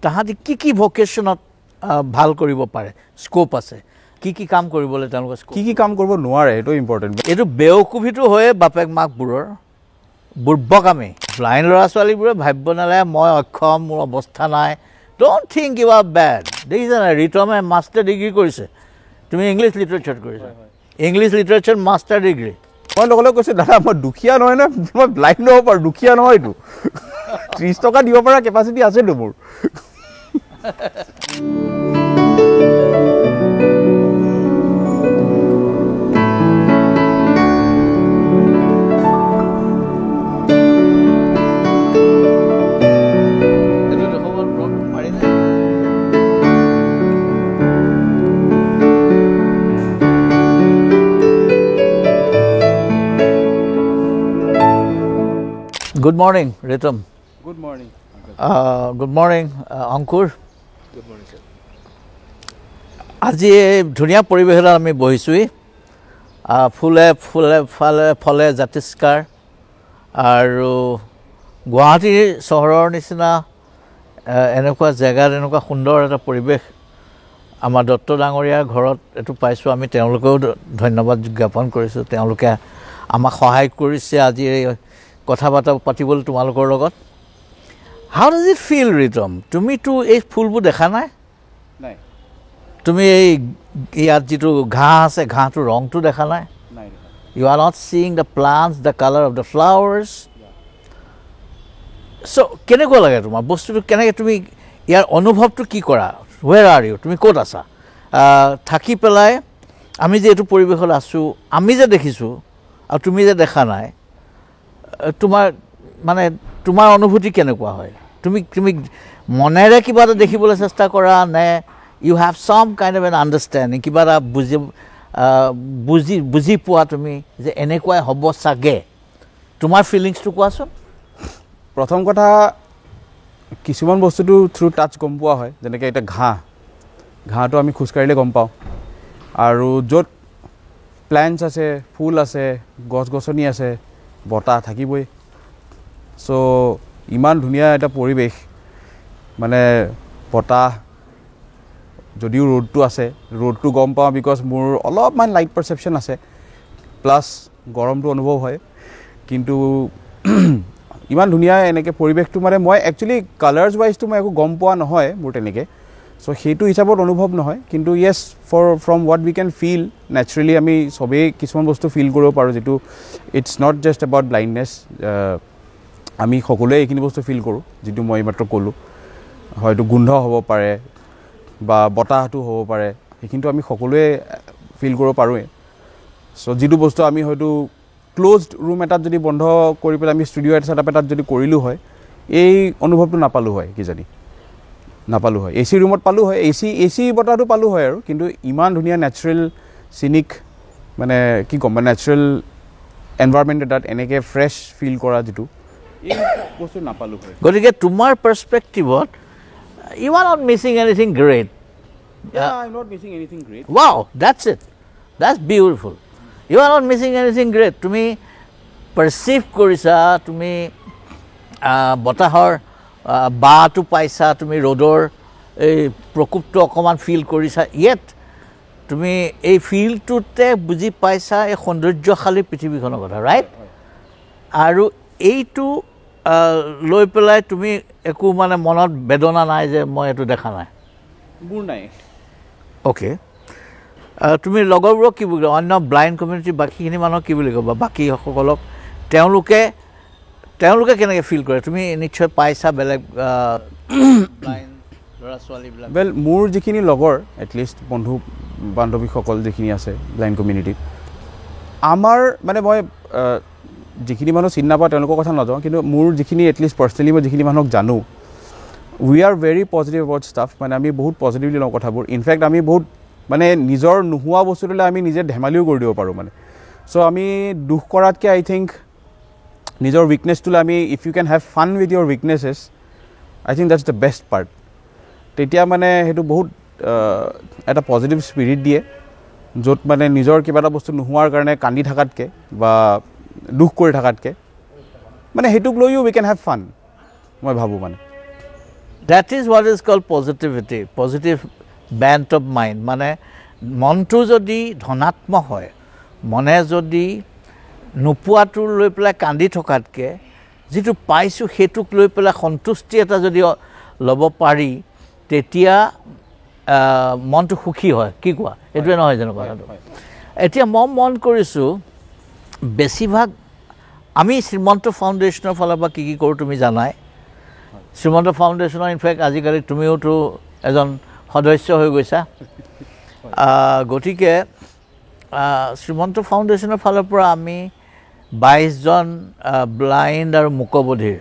তাহাঁতি কি ভকেশ্যনত ভাল কৰিব পাৰে স্কোপ আছে কি কাম কৰিবলৈ তেওঁলোকে কি কাম কৰিব নোৱাৰে এইটো ইম্পৰ্টেণ্ট এইটো বেওকুভিটো হয়ে বাপেক মাকবোৰৰ বুৰ্বকামী ব্লাইণ্ড ল'ৰা ছোৱালীবোৰে ভাবিব নালাগে মই অক্ষম মোৰ অৱস্থা নাই don't think you are bad দেখিছে নাই ৰিতমে মাষ্টাৰ ডিগ্ৰী কৰিছে তুমি ইংলিছ লিটাৰেচাৰত কৰিছা ইংলিছ লিটাৰেচাৰ মাষ্টাৰ ডিগ্ৰী মই লগলৈ কৈছোঁ দাদা মই দুখীয়া নহয় ন মই ব্লাইণ্ড হ'ব পাৰোঁ দুখীয়া নহয় এইটো 30 টকা দিব পৰা কেপাচিটি আছেতো মোৰ Good morning, Ritam. Good morning. Good morning, Ankur. Good morning, sir. আজি ধুনীয়া পৰিৱেশত আমি বহিছোঁহি ফুলে ফুলে ফলে জাতিষ্কাৰ আৰু গুৱাহাটীৰ চহৰৰ নিচিনা এনেকুৱা জেগাত এনেকুৱা সুন্দৰ এটা পৰিৱেশ আমাৰ দত্ত ডাঙৰীয়াৰ ঘৰত এইটো পাইছোঁ আমি তেওঁলোকেও ধন্যবাদ জ্ঞাপন কৰিছোঁ তেওঁলোকে আমাক সহায় কৰিছে আজি কথা বাৰ্তা পাতিবলৈ তোমালোকৰ লগত হাউ ডাজ ইট ফিল ৰিতম তুমিতো এই ফুলবোৰ দেখা নাই নাই তুমি এই ইয়াত যিটো ঘাঁহ আছে ঘাঁহটোৰ ৰংটো দেখা নাই you are not seeing the plants the colour of the flowers so' কেনেকুৱা লাগে তোমাৰ বস্তুটো কেনেকৈ তুমি ইয়াৰ অনুভৱটো কি কৰা ৱেৰ আৰ ইউ তুমি ক'ত আছা থাকি পেলাই আমি যে এইটো পৰিৱেশত আছোঁ আমি যে দেখিছোঁ আৰু তুমি যে দেখা নাই তোমাৰ মানে তোমাৰ অনুভূতি কেনেকুৱা হয় তুমি মনেৰে কিবা এটা দেখিবলৈ চেষ্টা কৰা নে you have some kind of an understanding কিবা এটা বুজি পোৱা তুমি যে এনেকুৱাই হ'ব চাগে তোমাৰ ফিলিংছটো কোৱাচোন প্ৰথম কথা কিছুমান বস্তুটো থ্ৰু টাচ গম পোৱা হয় যেনেকৈ এতিয়া ঘাঁহটো আমি খোজকাঢ়িলে গম পাওঁ আৰু য'ত প্লেণ্টছ আছে ফুল আছে গছ গছনি আছে বতাহ থাকিবই চ' ইমান ধুনীয়া এটা পৰিৱেশ মানে বতাহ যদিও ৰ'দটো আছে ৰ'দটো গম পাওঁ বিকজ মোৰ অলপমান লাইট পাৰচেপশ্যন আছে প্লাছ গৰমটো অনুভৱ হয় কিন্তু ইমান ধুনীয়া এনেকৈ পৰিৱেশটো মানে মই একচুৱেলি কালাৰ্ছ ৱাইজটো মই একো গম পোৱা নহয় মোৰ তেনেকৈ চ' সেইটো হিচাপত অনুভৱ নহয় কিন্তু yes from what we can feel naturally আমি চবেই কিছুমান বস্তু ফিল কৰিব পাৰোঁ যিটো it's not just about blindness আমি সকলোৱে এইখিনি বস্তু ফিল কৰোঁ যিটো মই এইমাত্ৰ ক'লোঁ হয়তো গোন্ধ হ'ব পাৰে বা বতাহটো হ'ব পাৰে সেইখিনিতো আমি সকলোৱে ফিল কৰিব পাৰোঁৱেই চ' যিটো বস্তু আমি হয়তো ক্ল'জড ৰুম এটাত যদি বন্ধ কৰি পেলাই আমি ষ্টুডিঅ' ছেটআপ এটাত যদি কৰিলোঁ হয় এই অনুভৱটো নাপালোঁ হয় কিজানি নাপালোঁ হয় এচি ৰুমত পালোঁ হয় এচি বতাহটো পালোঁ হয় আৰু কিন্তু ইমান ধুনীয়া নেচাৰেল চিনিক মানে কি ক'ম মানে নেচাৰেল এনভাইৰনমেণ্ট এটাত এনেকৈ ফ্ৰেছ ফিল কৰা যিটো এই বস্তু নাপালোঁ হয় গতিকে তোমাৰ পাৰ্চপেক্টিভত you are not missing anything great I am not missing anything great wow that's it that's beautiful you are not missing anything great তুমি পাৰ্চিভ কৰিছা তুমি বতাহৰ বাটো পাইছা তুমি ৰ'দৰ এই প্ৰকোপটো অকণমান ফিল কৰিছা ইয়েট তুমি এই ফিলটোতে বুজি পাইছা এই সৌন্দৰ্যশালী পৃথিৱীখনৰ কথা ৰাইট আৰু এইটো লৈ পেলাই তুমি একো মানে মনত বেদনা নাই যে মই এইটো দেখা নাই মোৰ নাই অ'কে তুমি লগৰবোৰক কি বুলি অন্য ব্লাইণ্ড কমিউনিটি বাকীখিনি মানুহক কি বুলি ক'বা বাকীসকলক তেওঁলোকে কেনেকৈ ফিল কৰে তুমি নিশ্চয় পাইছা বেলেগ ল'ৰা ছোৱালীবিলাক ৱেল মোৰ যিখিনি লগৰ এটলিষ্ট বন্ধু বান্ধৱীসকল যিখিনি আছে ব্লাইণ্ড কমিউনিটিত আমাৰ মানে মই যিখিনি মানুহ চিনি নাপাওঁ তেওঁলোকৰ কথা নাযাওঁ কিন্তু মোৰ যিখিনি এটলিষ্ট পাৰ্চনেলি মই যিখিনি মানুহক জানো we are very positive about staff মানে আমি বহুত পজিটিভলি লওঁ কথাবোৰ ইনফেক্ট আমি বহুত মানে নিজৰ নোহোৱা বস্তুটোলৈ আমি নিজে ধেমালিও কৰি দিব পাৰোঁ মানে চ' আমি দুখ কৰাতকৈ আই থিংক নিজৰ উইকনেছটোলৈ আমি if you can have fun with your weaknesses I think that's the best part তেতিয়া মানে সেইটো বহুত এটা পজিটিভ স্পিৰিট দিয়ে য'ত মানে নিজৰ কিবা এটা বস্তু নোহোৱাৰ কাৰণে কান্দি থকাতকৈ বা দুখ কৰি থকাতকৈ মানে সেইটোক লৈও উই কেন হেভ ফান মই ভাবোঁ মানে That is what is called positivity, positive bent of mind. মানে মনটো যদি ধনাত্মক হয়, মনে যদি নোপোৱাটো লৈ পেলাই কান্দি থকাতকৈ যিটো পাইছোঁ সেইটোক লৈ পেলাই সন্তুষ্টি এটা যদি ল'ব পাৰি, তেতিয়া মনটো সুখী হয়। কি কোৱা? এইটোৱে নহয় জানো কথাটো? এতিয়া মই মন কৰিছোঁ বেছিভাগ আমি শ্ৰীমন্ত ফাউণ্ডেশ্যনৰ ফালৰ পৰা কি কৰোঁ তুমি জানাই। শ্ৰীমন্ত ফাউণ্ডেশ্যনৰ ইনফেক্ট আজিকালি তুমিওতো এজন সদস্য হৈ গৈছা। গতিকে শ্ৰীমন্ত ফাউণ্ডেশ্যনৰ ফালৰ পৰা আমি 22জন ব্লাইণ্ড আৰু মূকবধিৰ,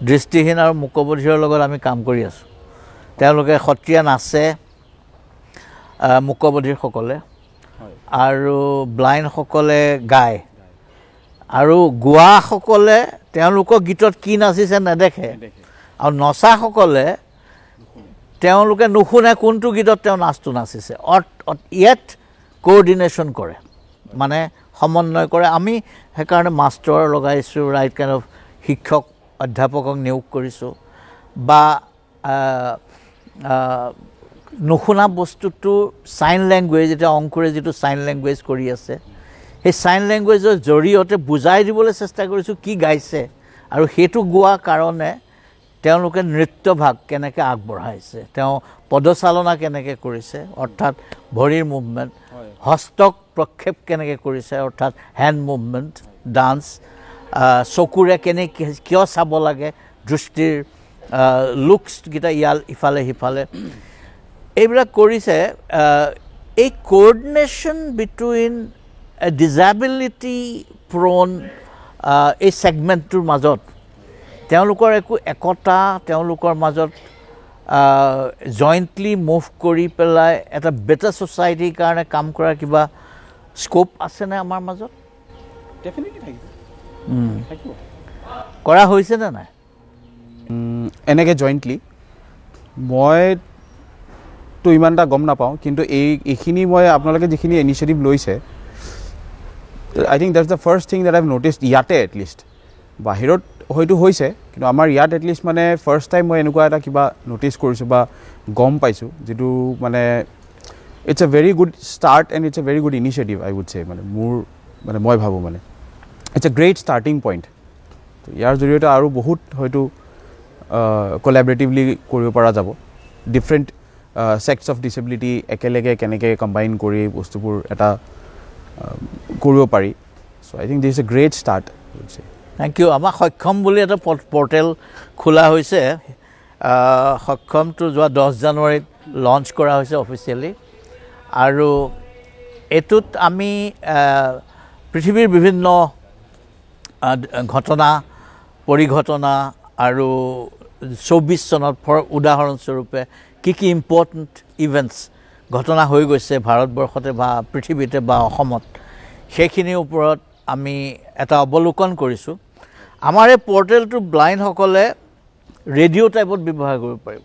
দৃষ্টিহীন আৰু মূকবধিৰৰ লগত আমি কাম কৰি আছোঁ। তেওঁলোকে সত্ৰীয়া নাচে, মূকবধিৰসকলে, আৰু ব্লাইণ্ডসকলে গায়, আৰু গোৱাসকলে তেওঁলোকৰ গীতত কি নাচিছে নেদেখে, আৰু নচাসকলে তেওঁলোকে নুশুনে কোনটো গীতত তেওঁ নাচটো নাচিছে। ইয়াত কোঅৰ্ডিনেশ্যন কৰে, মানে সমন্বয় কৰে। আমি সেইকাৰণে মাষ্টৰ লগাইছোঁ, ৰাইট কাইণ্ড অফ শিক্ষক অধ্যাপকক নিয়োগ কৰিছোঁ, বা নুশুনা বস্তুটো চাইন লেংগুৱেজ, এতিয়া অংকুৰে যিটো চাইন লেংগুৱেজ কৰি আছে, সেই চাইন লেংগুৱেজৰ জৰিয়তে বুজাই দিবলৈ চেষ্টা কৰিছোঁ কি গাইছে, আৰু সেইটো গোৱাৰ কাৰণে তেওঁলোকে নৃত্যভাগ কেনেকৈ আগবঢ়াইছে, তেওঁ পদচালনা কেনেকৈ কৰিছে, অৰ্থাৎ ভৰিৰ মুভমেণ্ট, হস্তক প্ৰক্ষেপ কেনেকৈ কৰিছে, অৰ্থাৎ হেণ্ড মুভমেণ্ট, ডান্স, চকুৰে কেনেকৈ কিয় চাব লাগে, দৃষ্টিৰ লুকছকেইটা ইফালে সিফালে, এইবিলাক কৰিছে। এই কোঅৰ্ডিনেশ্যন বিটুইন ডিজেবিলিটি প্ৰ'ন এই ছেগমেণ্টটোৰ মাজত তেওঁলোকৰ একো একতা, তেওঁলোকৰ মাজত জইণ্টলি মুভ কৰি পেলাই এটা বেটাৰ ছ'চাইটিৰ কাৰণে কাম কৰাৰ কিবা স্ক'প আছেনে আমাৰ মাজত? ডেফিনেটলি থাকিব, কৰা হৈছেনে নাই এনেকৈ জইণ্টলি? মইতো ইমান এটা গম নাপাওঁ, কিন্তু এইখিনি মই আপোনালোকে যিখিনি ইনিচিয়েটিভ লৈছে, I think that's the first thing that I have noticed ইয়াতে এটলিষ্ট। বাহিৰত হয়তো হৈছে, কিন্তু আমাৰ ইয়াত এটলিষ্ট মানে ফাৰ্ষ্ট টাইম মই এনেকুৱা এটা কিবা ন'টিছ কৰিছোঁ বা গম পাইছোঁ, যিটো মানে it's a very good start and it's a very good initiative I would say. মানে মই ভাবোঁ মানে it's a great starting point. ইয়াৰ জৰিয়তে আৰু বহুত হয়তো কলাবৰেটিভলি কৰিব পৰা যাব। ডিফাৰেণ্ট ছেক্টছ অফ ডিচেবিলিটি একেলগে কেনেকৈ কম্বাইন কৰি বস্তুবোৰ এটা কৰিব পাৰি। So' I think this is a great start I would say. Thank you. আমাৰ সক্ষম বুলি এটা পৰ্টেল খোলা হৈছে, সক্ষমটো যোৱা 10 জানুৱাৰীত লঞ্চ কৰা হৈছে অফিচিয়েলি, আৰু এইটোত আমি পৃথিৱীৰ বিভিন্ন ঘটনা, পৰিঘটনা, আৰু 24 চনত উদাহৰণস্বৰূপে কি কি ইম্পৰ্টেণ্ট ইভেণ্টছ ঘটনা হৈ গৈছে ভাৰতবৰ্ষতে বা পৃথিৱীতে বা অসমত, সেইখিনিৰ ওপৰত আমি এটা অৱলোকন কৰিছোঁ। আমাৰ এই পৰ্টেলটো ব্লাইণ্ডসকলে ৰেডিঅ' টাইপত ব্যৱহাৰ কৰিব পাৰিব।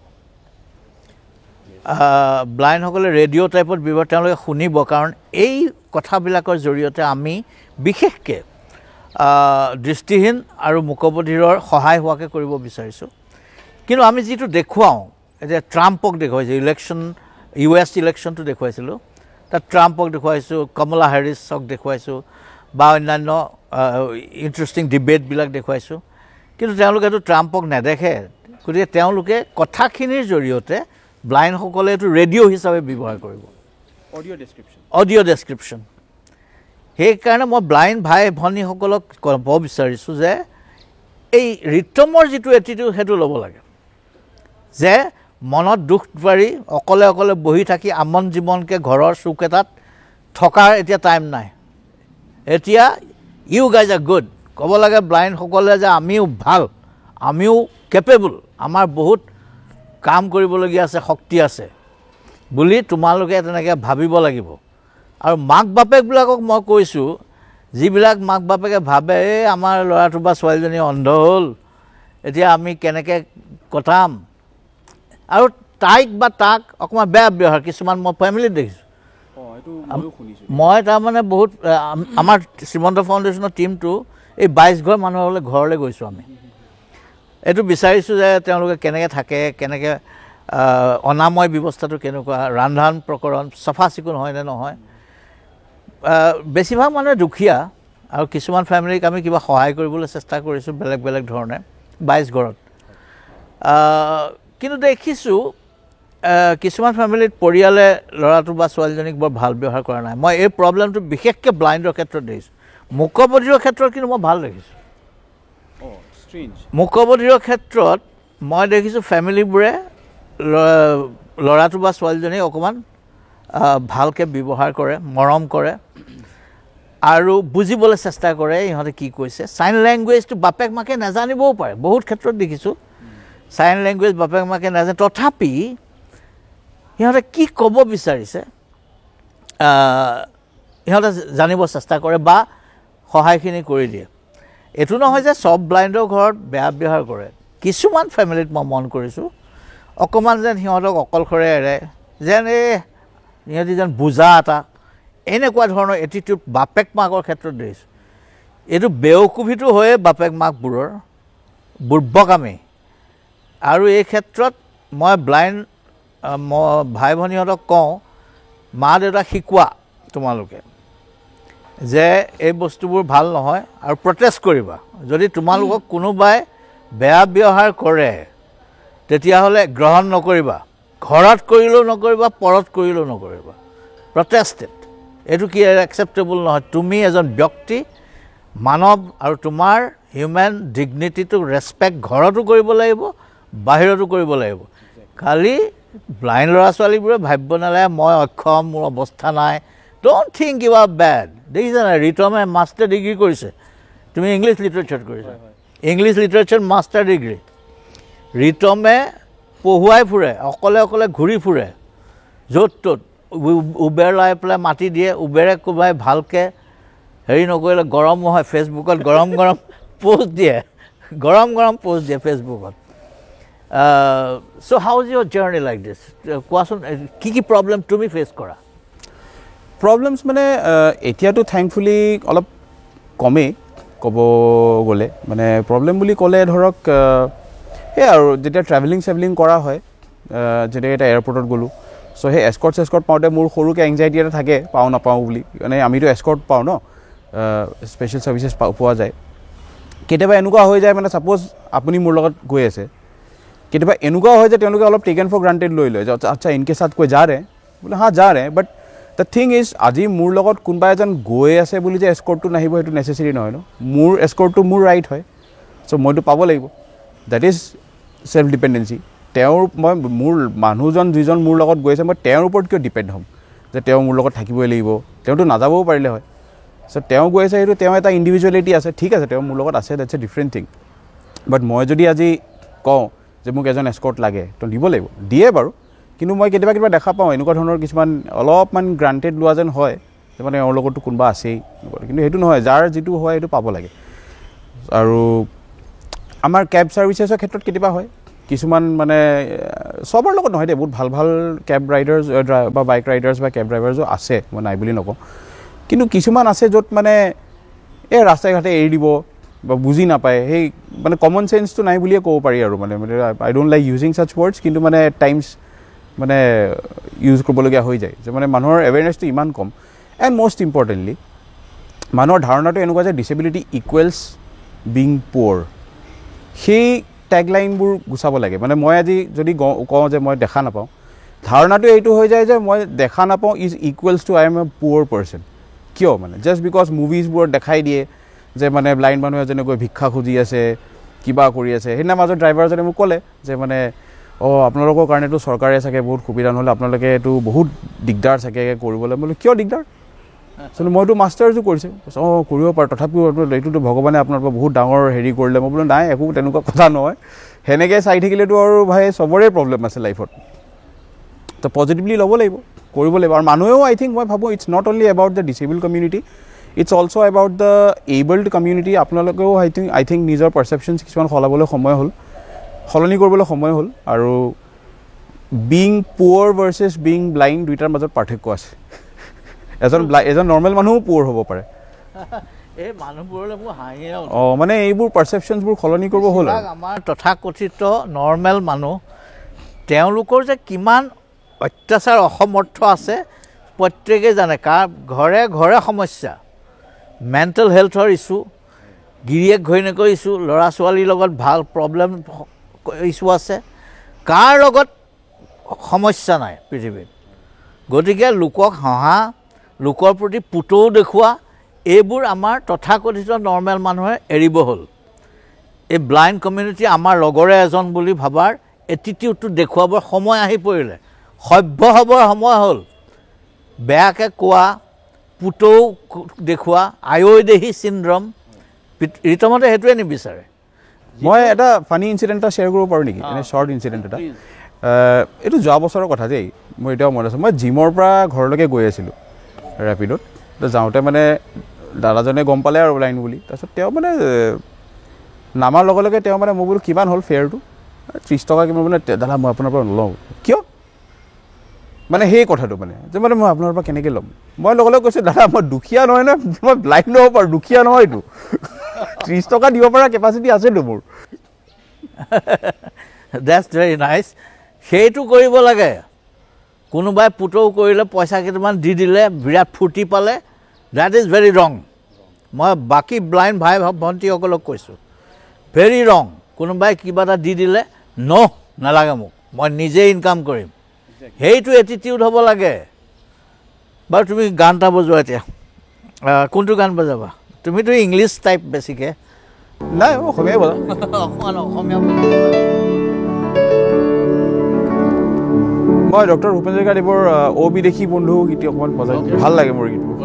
ব্লাইণ্ডসকলে ৰেডিঅ' টাইপত ব্যৱহাৰ তেওঁলোকে শুনিব, কাৰণ এই কথাবিলাকৰ জৰিয়তে আমি বিশেষকৈ দৃষ্টিহীন আৰু মূকবধিৰৰ সহায় হোৱাকৈ কৰিব বিচাৰিছোঁ। কিন্তু আমি যিটো দেখুৱাওঁ, এতিয়া ট্ৰাম্পক দেখুৱাইছোঁ, US ইলেকশ্যনটো দেখুৱাইছিলোঁ, তাত ট্ৰাম্পক দেখুৱাইছোঁ, কমলা হেৰিছক দেখুৱাইছোঁ, বা অন্যান্য ইণ্টাৰেষ্টিং ডিবেটবিলাক দেখুৱাইছোঁ, কিন্তু তেওঁলোকেতো ট্ৰাম্পক নেদেখে। গতিকে তেওঁলোকে কথাখিনিৰ জৰিয়তে ব্লাইণ্ডসকলে এইটো ৰেডিঅ' হিচাপে ব্যৱহাৰ কৰিব, অডিঅ' ডেছক্ৰিপশ্যন। সেইকাৰণে মই ব্লাইণ্ড ভাই ভনীসকলক ক'ব বিচাৰিছোঁ যে এই ৰিতমৰ যিটো এটিটিউড সেইটো ল'ব লাগে, যে মনত দুখ পাৰি অকলে অকলে বহি থাকি আমন জীৱনকৈ ঘৰৰ চুক এটাত থকাৰ এতিয়া টাইম নাই। এতিয়া ইউ গাইজ আৰ গুড, ক'ব লাগে ব্লাইণ্ডসকলে যে আমিও ভাল, আমিও কেপেবল, আমাৰ বহুত কাম কৰিবলগীয়া আছে, শক্তি আছে বুলি তোমালোকে তেনেকৈ ভাবিব লাগিব। আৰু মাক বাপেকবিলাকক মই কৈছোঁ, যিবিলাক মাক বাপেকে ভাবে এই আমাৰ ল'ৰাটো বা ছোৱালীজনী অন্ধ হ'ল, এতিয়া আমি কেনেকৈ কটাম, আৰু তাইক বা তাক অকণমান বেয়া ব্যৱহাৰ কিছুমান মই ফেমিলিত দেখিছোঁ। মই তাৰমানে বহুত আমাৰ শ্ৰীমন্ত ফাউণ্ডেশ্যনৰ টীমটো এই 22 ঘৰ মানুহলৈ ঘৰলৈ গৈছোঁ আমি। এইটো বিচাৰিছোঁ যে তেওঁলোকে কেনেকৈ থাকে, কেনেকৈ অনাময় ব্যৱস্থাটো কেনেকুৱা, ৰান্ধন প্ৰকৰণ চাফা চিকুণ হয় নে নহয়। বেছিভাগ মানুহে দুখীয়া আৰু কিছুমান ফেমিলিক আমি কিবা সহায় কৰিবলৈ চেষ্টা কৰিছোঁ বেলেগ বেলেগ ধৰণে 22 ঘৰত। কিন্তু দেখিছোঁ কিছুমান ফেমিলিত পৰিয়ালে ল'ৰাটো বা ছোৱালীজনীক বৰ ভাল ব্যৱহাৰ কৰা নাই। মই এই প্ৰব্লেমটো বিশেষকৈ ব্লাইণ্ডৰ ক্ষেত্ৰত দেখিছোঁ। মুকবধিৰৰ ক্ষেত্ৰত কিন্তু মই ভাল দেখিছোঁ। মুকবধিৰৰ ক্ষেত্ৰত মই দেখিছোঁ ফেমিলিবোৰে ল'ৰাটো বা ছোৱালীজনীক অকণমান ভালকৈ ব্যৱহাৰ কৰে, মৰম কৰে আৰু বুজিবলৈ চেষ্টা কৰে ইহঁতে কি কৈছে। চাইন লেংগুৱেজটো বাপেক মাকে নাজানিবও পাৰে, বহুত ক্ষেত্ৰত দেখিছোঁ চাইন লেংগুৱেজ বাপেক মাকে নাজানে, তথাপি সিহঁতে কি ক'ব বিচাৰিছে সিহঁতে জানিব চেষ্টা কৰে বা সহায়খিনি কৰি দিয়ে। এইটো নহয় যে চব ব্লাইণ্ডৰ ঘৰত বেয়া ব্যৱহাৰ কৰে। কিছুমান ফেমিলিত মই মন কৰিছোঁ অকণমান যেন সিহঁতক অকলশৰে এৰে, যেন সিহঁতি যেন বুজা এটা, এনেকুৱা ধৰণৰ এটিটিউড বাপেক মাকৰ ক্ষেত্ৰত দেখিছোঁ। এইটো বেওকুফিটো হয়ে বাপেক মাকবোৰৰ বুৰ্বকামী। আৰু এই ক্ষেত্ৰত মই ব্লাইণ্ড ভাই ভনীহঁতক কওঁ, মা দেউতাক শিকোৱা তোমালোকে যে এই বস্তুবোৰ ভাল নহয় আৰু প্ৰটেষ্ট কৰিবা। যদি তোমালোকক কোনোবাই বেয়া ব্যৱহাৰ কৰে তেতিয়াহ'লে গ্ৰহণ নকৰিবা, ঘৰত কৰিলেও নকৰিবা, পৰত কৰিলেও নকৰিবা, প্ৰটেষ্টেড। এইটো কি একচেপ্টেবল নহয়। তুমি এজন ব্যক্তি, মানৱ, আৰু তোমাৰ হিউমেন ডিগনিটিটো ৰেচপেক্ট ঘৰতো কৰিব লাগিব, বাহিৰতো কৰিব লাগিব। খালি ব্লাইণ্ড ল'ৰা ছোৱালীবোৰে ভাবিব নালাগে মই অক্ষম, মোৰ অৱস্থা নাই। Don't think you are bad. দেখিছা নাই ৰিতমে মাষ্টাৰ ডিগ্ৰী কৰিছে, তুমি ইংলিছ লিটাৰেচাৰত কৰিছা, ইংলিছ লিটাৰেচাৰ মাষ্টাৰ ডিগ্ৰী। ৰিতমে পঢ়ুৱাই ফুৰে, অকলে অকলে ঘূৰি ফুৰে য'ত ত'ত, উবেৰ লাই পেলাই মাতি দিয়ে, উবেৰে কোনোবাই ভালকৈ হেৰি নকৰিলে গৰম নহয়, ফেচবুকত গৰম গৰম পোষ্ট দিয়ে, গৰম গৰম পোষ্ট দিয়ে ফেচবুকত। So' how is your journey like this? কোৱাচোন কি কি প্ৰব্লেম তুমি ফেচ কৰা? প্ৰব্লেমছ মানে এতিয়াতো থেংকফুলি অলপ কমেই ক'ব গ'লে। মানে প্ৰব্লেম বুলি ক'লে ধৰক সেই আৰু যেতিয়া ট্ৰেভেলিং কৰা হয়, যেতিয়া এটা এয়াৰপৰ্টত গ'লোঁ, চ' সেই এস্কৰ্ট পাওঁতে মোৰ সৰুকৈ এংজাইটি এটা থাকে, পাওঁ নাপাওঁ বুলি। মানে আমিতো এস্কৰ্ট পাওঁ ন, স্পেচিয়েল ছাৰ্ভিচেছ পোৱা যায়। কেতিয়াবা এনেকুৱা হৈ যায়, মানে ছাপ'জ আপুনি মোৰ লগত গৈ আছে, কেতিয়াবা এনেকুৱা হয় যে তেওঁলোকে অলপ টেকেন ফৰ গ্ৰাণ্টেড লৈ লয় যে আচ্ছা ইনকে সাথ কৈ যা ৰে, বোলে হা যা ৰে। বাট দ্য থিং ইজ, আজি মোৰ লগত কোনোবা এজন গৈ আছে বুলি যে এস্কৰ্টটো নাহিব সেইটো নেচেচেৰী নহয় ন। মোৰ এস্কৰ্টটো মোৰ ৰাইট হয়, চ' মইতো পাব লাগিব। That is self dependency. মই মোৰ মানুহজন যিজন মোৰ লগত গৈ আছে, মই তেওঁৰ ওপৰত কিয় ডিপেণ্ড হ'ম যে তেওঁ মোৰ লগত থাকিবই লাগিব? তেওঁতো নাযাবও পাৰিলে হয়। চ' তেওঁ গৈ আছে, সেইটো তেওঁ এটা ইণ্ডিভিজুৱেলিটি আছে, ঠিক আছে, তেওঁ মোৰ লগত আছে, দেটছ এ ডিফাৰেণ্ট থিং। বাট মই যদি আজি কওঁ যে মোক এজন এস্কৰ্ট লাগে, তো দিব লাগিব, দিয়ে বাৰু। কিন্তু মই কেতিয়াবা দেখা পাওঁ এনেকুৱা ধৰণৰ কিছুমান অলপমান গ্ৰাণ্টেড লোৱা যেন হয়, যে মানে এওঁৰ লগতো কোনোবা আছেই, কিন্তু সেইটো নহয়, যাৰ যিটো হয় সেইটো পাব লাগে। আৰু আমাৰ কেব ছাৰ্ভিচেছৰ ক্ষেত্ৰত কেতিয়াবা হয় কিছুমান, মানে চবৰ লগত নহয় দেই, বহুত ভাল ভাল কেব ৰাইডাৰ্ছ বা বাইক ৰাইডাৰ্ছ বা কেব ড্ৰাইভাৰ্ছো আছে, মই নাই বুলি নকওঁ। কিন্তু কিছুমান আছে য'ত মানে এই ৰাস্তাই ঘাটে এৰি দিব বা বুজি নাপায়, সেই মানে কমন চেন্সটো নাই বুলিয়ে ক'ব পাৰি আৰু। মানে I don't like using such words, কিন্তু মানে এট টাইমছ মানে ইউজ কৰিবলগীয়া হৈ যায়, যে মানে মানুহৰ এৱেৰনেছটো ইমান কম। এণ্ড মষ্ট ইম্পৰ্টেণ্টলি মানুহৰ ধাৰণাটো এনেকুৱা যে ডিচেবিলিটি ইকুৱেলছ বিং পুৱৰ, সেই টেগলাইনবোৰ গুচাব লাগে। মানে মই আজি যদি কওঁ যে মই দেখা নাপাওঁ, ধাৰণাটো এইটো হৈ যায় যে মই দেখা নাপাওঁ is equals to I M A পুৱৰ person. কিয়? মানে জাষ্ট বিকজ মুভিজবোৰত দেখাই দিয়ে যে মানে ব্লাইণ্ড মানুহ এজনে গৈ ভিক্ষা খুজি আছে, কিবা কৰি আছে। সেইদিনা মাজত ড্ৰাইভাৰজনে মোক ক'লে যে মানে আপোনালোকৰ কাৰণেতো চৰকাৰে চাগে বহুত সুবিধা, নহ'লে আপোনালোকে এইটো বহুত দিগদাৰ চাগে কৰিবলৈ। বোলো কিয় দিগদাৰ? আচলতে মইতো মাষ্টাৰ্ছো কৰিছোঁ। কৰিব পাৰোঁ, তথাপিও এইটোতো ভগৱানে আপোনাৰ পৰা বহুত ডাঙৰ হেৰি কৰিলে। মই বোলো নাই, একো তেনেকুৱা কথা নহয়। সেনেকৈ চাই থাকিলেতো আৰু ভাই চবৰে প্ৰব্লেম আছে লাইফত। তো পজিটিভলি ল'ব লাগিব, কৰিব লাগিব। আৰু মানুহেও আই থিংক মই ভাবোঁ it's not only about the disable community, it's also' about the abled community. আপোনালোকেও আই থিংক নিজৰ পাৰ্চেপশ্যনছ কিছুমান সলনি কৰিবলৈ সময় হ'ল। আৰু বিং পুৱৰ ভাৰ্চেছ বিং ব্লাইণ্ড দুইটাৰ মাজত পাৰ্থক্য আছে। এজন নৰ্মেল মানুহো পুৱৰ হ'ব পাৰে। এই মানুহবোৰলৈ মোৰ হাঁহিয়ে মানে এইবোৰ পাৰচেপশ্যনছবোৰ সলনি কৰিব হ'ল আমাৰ তথাকথিত নৰ্মেল মানুহ তেওঁলোকৰ যে কিমান অত্যাচাৰ অসমৰ্থ আছে প্ৰত্যেকেই জানে ঘৰে ঘৰে সমস্যা মেণ্টেল হেল্থৰ ইছ্যু গিৰিয়েক ঘৈণীয়েকৰ ইছ্যু ল'ৰা ছোৱালীৰ লগত ভাল প্ৰব্লেম ইছ্যু আছে কাৰ লগত সমস্যা নাই পৃথিৱীত গতিকে লোকক হাঁহা লোকৰ প্ৰতি পুতৌ দেখুওৱা এইবোৰ আমাৰ তথাকথিত নৰ্মেল মানুহে এৰিব হ'ল এই ব্লাইণ্ড কমিউনিটি আমাৰ লগৰে এজন বুলি ভাবাৰ এটিটিউডটো দেখুৱাবৰ সময় আহি পৰিলে সভ্য হ'বৰ সময় হ'ল বেয়াকৈ কোৱা পুতৌ দেখুওৱা আয়দেহী চিণ্ড্ৰম ৰীতমতে সেইটোৱে নিবিচাৰে মই এটা ফানি ইনচিডেণ্ট এটা শ্বেয়াৰ কৰিব পাৰোঁ নেকি এনে শ্বৰ্ট ইনচিডেণ্ট এটা এইটো যোৱা বছৰৰ কথা দেই মোৰ এতিয়াও মনত আছে মই জিমৰ পৰা ঘৰলৈকে গৈ আছিলোঁ ৰেপিডত যাওঁতে মানে দাদাজনে গম পালে আৰু ব্লাইণ্ড বুলি তাৰপিছত তেওঁ মানে নামাৰ লগে লগে তেওঁ মানে মই বোলো কিমান হ'ল ফেয়াৰটো 30 টকা কিমান মানে দাদা মই আপোনাৰ পৰা নলওঁ কিয় মানে সেই কথাটো মানে যে মানে মই আপোনাৰ পৰা কেনেকৈ ল'ম মই লগে লগে কৈছোঁ দাদা মই দুখীয়া নহয় ন মই ব্লাইণ্ড ল'ব পাৰোঁ দুখীয়া নহয়তো 30 টকা দিব পৰা কেপাচিটি আছেতো মোৰ ডেটছ ভেৰি নাইচ সেইটো কৰিব লাগে কোনোবাই পুতৌ কৰিলে পইচা কেইটামান দি দিলে বিৰাট ফূৰ্তি পালে ডেট ইজ ভেৰি ৰং মই বাকী ব্লাইণ্ড ভাই ভণ্টিসকলক কৈছোঁ ভেৰি ৰং কোনোবাই কিবা এটা দি দিলে নালাগে মোক মই নিজে ইনকাম কৰিম সেইটো এটিটিউড হ'ব লাগে বাৰু তুমি গান এটা বজোৱা এতিয়া কোনটো গান বজাবা তুমিতো ইংলিছ টাইপ বেছিকৈ নাই অসমীয়াই বজা অকণমান অসমীয়া মই ডক্টৰ ভূপেন হাজৰিকাদেৱৰ অ' বিদেশী বন্ধু গীত অকণমান বজাই ভাল লাগে মোৰ গীতবোৰ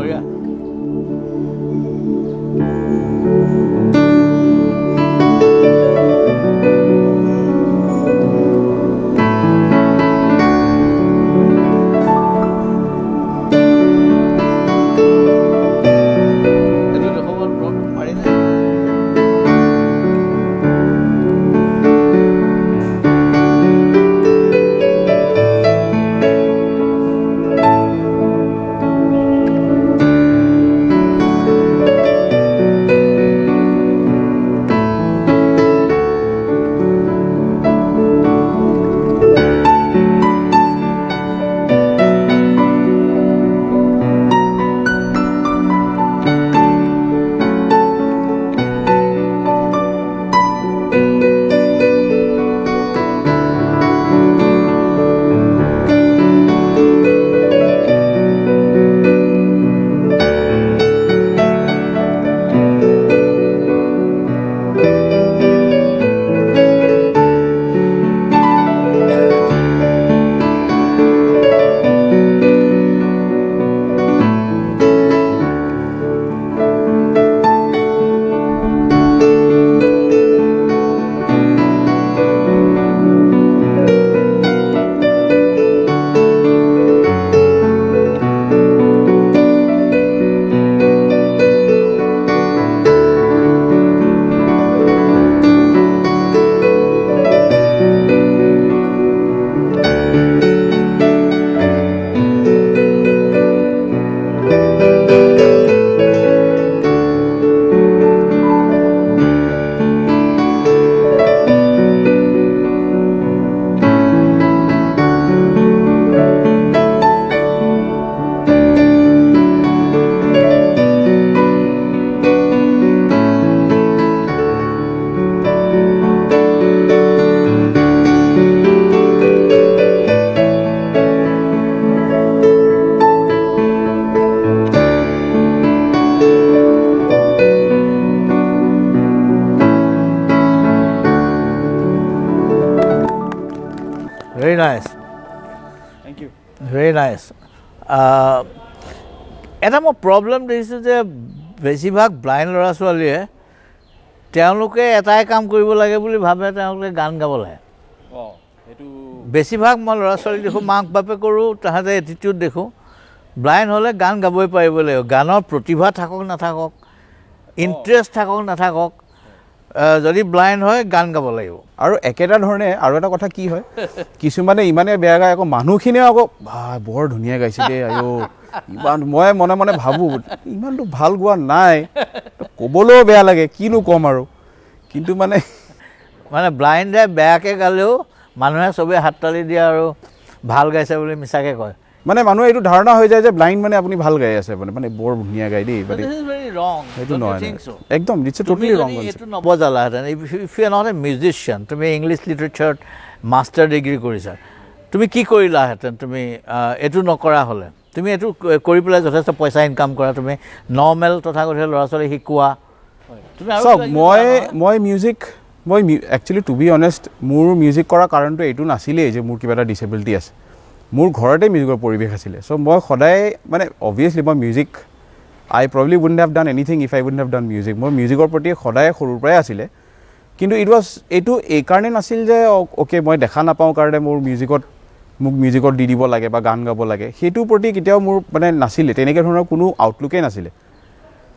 Very nice. Thank you. Very nice. এটা মই প্ৰব্লেম দেখিছোঁ যে বেছিভাগ ব্লাইণ্ড ল'ৰা ছোৱালীয়ে তেওঁলোকে এটাই কাম কৰিব লাগে বুলি ভাবে তেওঁলোকে গান গাব লাগে বেছিভাগ মই ল'ৰা ছোৱালী দেখোঁ মাক বাপেকৰো তাহাঁতে এটিটিউড দেখোঁ ব্লাইণ্ড হ'লে গান গাবই পাৰিব লাগিব গানৰ প্ৰতিভা থাকক নাথাকক ইণ্টাৰেষ্ট থাকক নাথাকক যদি ব্লাইণ্ড হয় গান গাব লাগিব আৰু একেটা ধৰণে আৰু এটা কথা কি হয় কিছুমানে ইমানে বেয়া গায় আকৌ মানুহখিনিয়ে আকৌ বৰ ধুনীয়া গাইছে দেই আয়ো ইমান মই মনে মনে ভাবোঁ ইমানটো ভাল গোৱা নাই ক'বলৈও বেয়া লাগে কিনো ক'ম আৰু কিন্তু মানে ব্লাইণ্ডে বেয়াকৈ গালেও মানুহে চবেই হাত তালি দিয়ে আৰু ভাল গাইছে বুলি মিছাকৈ কয় মানে মানুহে এইটো ধাৰণা হৈ যায় যে ব্লাইণ্ড মানে আপুনি ভাল গাই আছে মানে বৰ ধুনীয়া গাই দেই সেইটো নহয় একদম ইটছ এ টোটেলি ৰং এইটো নবজালাহেঁতেন if you are not a musician তুমি ইংলিছ লিটাৰেচাৰত মাষ্টাৰ ডিগ্ৰী কৰিছা তুমি কি কৰিলাহেঁতেন তুমি এইটো নকৰা হ'লে তুমি এইটো কৰি পেলাই যথেষ্ট পইচা ইনকাম কৰা তুমি নৰ্মেল তথাকথিত ল'ৰা ছোৱালী শিকোৱা চাওক মই music actually to be honest মোৰ মিউজিক কৰাৰ কাৰণটো এইটো নাছিলেই যে মোৰ কিবা এটা ডিচেবিলিটি আছে মোৰ ঘৰতে মিউজিকৰ পৰিৱেশ আছিলে চ' মই সদায় মানে অবভিয়াছলি মই music I probably wouldn't have done anything if I wouldn't have done music মোৰ মিউজিকৰ প্ৰতি সদায় সৰুৰ পৰাই আছিলে কিন্তু এইটো এইকাৰণে নাছিল যে অ'কে মই দেখা নাপাওঁ কাৰণে মোক মিউজিকত দি দিব লাগে বা গান গাব লাগে সেইটোৰ প্ৰতি কেতিয়াও মোৰ মানে নাছিলে তেনেকৈ ধৰণৰ কোনো আউটলুকেই নাছিলে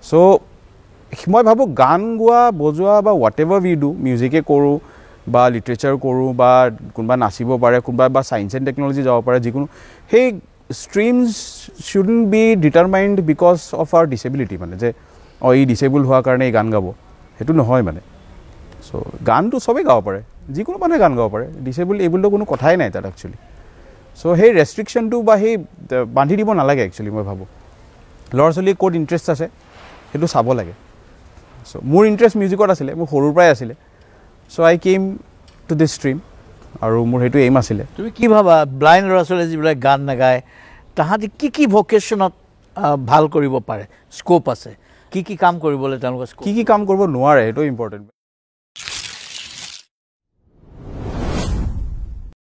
চ' মই ভাবোঁ গান গোৱা বজোৱা বা হোৱাট এভাৰ উই ডু মিউজিকে কৰোঁ বা লিটাৰেচাৰ কৰোঁ বা কোনোবা নাচিব পাৰে কোনোবা বা ছায়েন্স এণ্ড টেকন'লজি যাব পাৰে যিকোনো সেই streams shouldn't be determined because of our disability মানে যে ই ডিচেবল হোৱাৰ কাৰণে এই গান গাব সেইটো নহয় মানে চ' গানটো চবেই গাব পাৰে যিকোনো মানুহে গান গাব পাৰে ডিচেবল এইবুলিতো কোনো কথাই নাই তাত একচুৱেলি চ' সেই ৰেষ্ট্ৰিকশ্যনটো বা সেই বান্ধি দিব নালাগে একচুৱেলি মই ভাবোঁ ল'ৰা ছোৱালীৰ ক'ত ইণ্টাৰেষ্ট আছে সেইটো চাব লাগে চ' মোৰ ইণ্টাৰেষ্ট মিউজিকত আছিলে মোৰ সৰুৰ পৰাই আছিলে চ' I came to this stream আৰু মোৰ সেইটো এইম আছিলে তুমি কি ভাবা ব্লাইণ্ড ল'ৰা ছোৱালীয়ে যিবিলাক গান নাগায় তাহাঁতি কি ভকেশ্যনত ভাল কৰিব পাৰে স্ক'প আছে কি কাম কৰিবলৈ তেওঁলোকে কি কাম কৰিব নোৱাৰে সেইটো ইম্পৰ্টেণ্ট